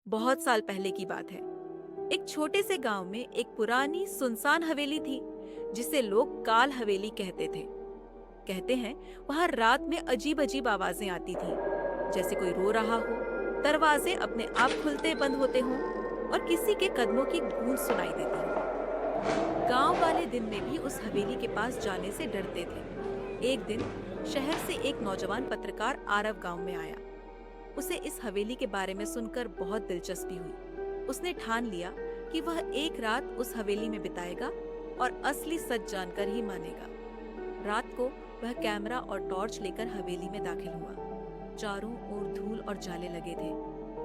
बहुत साल पहले की बात है। एक छोटे से गांव में एक पुरानी सुनसान हवेली थी जिसे लोग काल हवेली कहते थे। कहते हैं वहां रात में अजीब अजीब आवाजें आती थी, जैसे कोई रो रहा हो, दरवाजे अपने आप खुलते बंद होते हों और किसी के कदमों की गूंज सुनाई देती हो। गांव वाले दिन में भी उस हवेली के पास जाने से डरते थे। एक दिन शहर से एक नौजवान पत्रकार आरव गांव में आया। उसे इस हवेली के बारे में सुनकर बहुत दिलचस्पी हुई। उसने ठान लिया कि वह एक रात उस हवेली में बिताएगा और असली सच जानकर ही मानेगा। रात को वह कैमरा और टॉर्च लेकर हवेली में दाखिल हुआ। चारों ओर धूल और जाले लगे थे।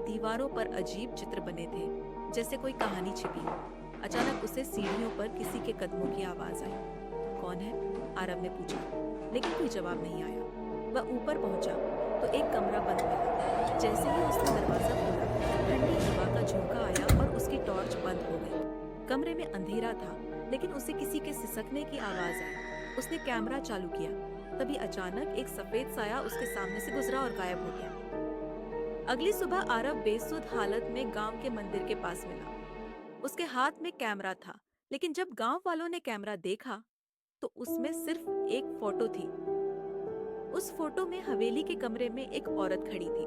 दीवारों पर अजीब चित्र बने थे, जैसे कोई कहानी छिपी हो। अचानक उसे सीढ़ियों पर किसी के कदमों की आवाज आई। कौन है? आरव ने पूछा, लेकिन कोई जवाब नहीं आया। वह ऊपर पहुंचा तो एक कमरा बंद मिला। जैसे ही उसने दरवाजा खोला, ठंडी हवा का झोंका आया और उसकी टॉर्च बंद हो गई। कमरे में अंधेरा था, लेकिन उसे किसी के सिसकने की आवाज आई। उसने कैमरा चालू किया। तभी अचानक एक सफेद साया उसके सामने से गुजरा और गायब हो गया। अगली सुबह आरव बेसुध हालत में गांव के मंदिर के पास मिला। उसके हाथ में कैमरा था, लेकिन जब गांव वालों ने कैमरा देखा तो उसमें सिर्फ एक फोटो थी। उस फोटो में हवेली के कमरे में एक औरत खड़ी थी,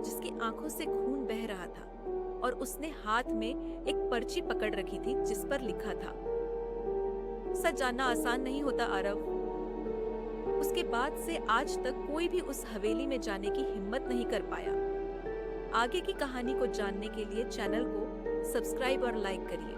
जिसकी आंखों से खून बह रहा था और उसने हाथ में एक पर्ची पकड़ रखी थी जिस पर लिखा था, सच जानना आसान नहीं होता आरव। उसके बाद से आज तक कोई भी उस हवेली में जाने की हिम्मत नहीं कर पाया। आगे की कहानी को जानने के लिए चैनल को सब्सक्राइब और लाइक करिए।